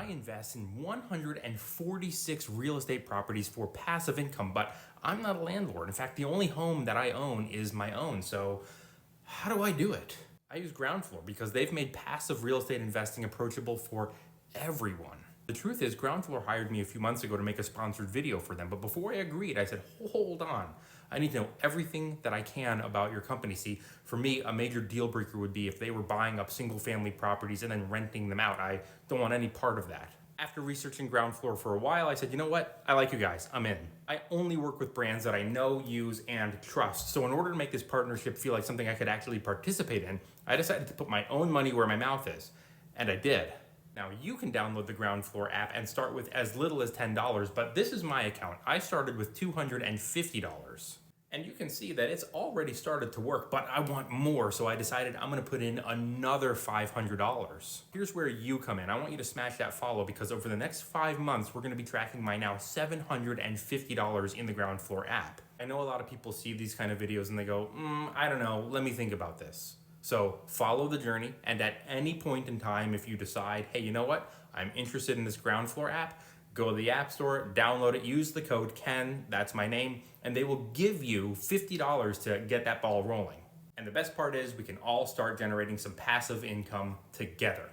I invest in 146 real estate properties for passive income, but I'm not a landlord. In fact, the only home that I own is my own. So, how do I do it? I use Ground Floor because they've made passive real estate investing approachable for everyone. The truth is, Ground Floor hired me a few months ago to make a sponsored video for them, but before I agreed, I said, hold on. I need to know everything that I can about your company. See, for me, a major deal breaker would be if they were buying up single family properties and then renting them out. I don't want any part of that. After researching Ground Floor for a while, I said, you know what? I like you guys. I'm in. I only work with brands that I know, use, and trust. So in order to make this partnership feel like something I could actually participate in, I decided to put my own money where my mouth is. And I did. Now you can download the Ground Floor app and start with as little as $10, but this is my account. I started with $250. And you can see that it's already started to work, but I want more, so I decided I'm gonna put in another $500. Here's where you come in. I want you to smash that follow because over the next 5 months, we're gonna be tracking my now $750 in the Ground Floor app. I know a lot of people see these kind of videos and they go, I don't know, let me think about this. So follow the journey, and at any point in time, if you decide, hey, you know what, I'm interested in this Ground Floor app, go to the App Store, download it, use the code KEN, that's my name, and they will give you $50 to get that ball rolling. And the best part is we can all start generating some passive income together.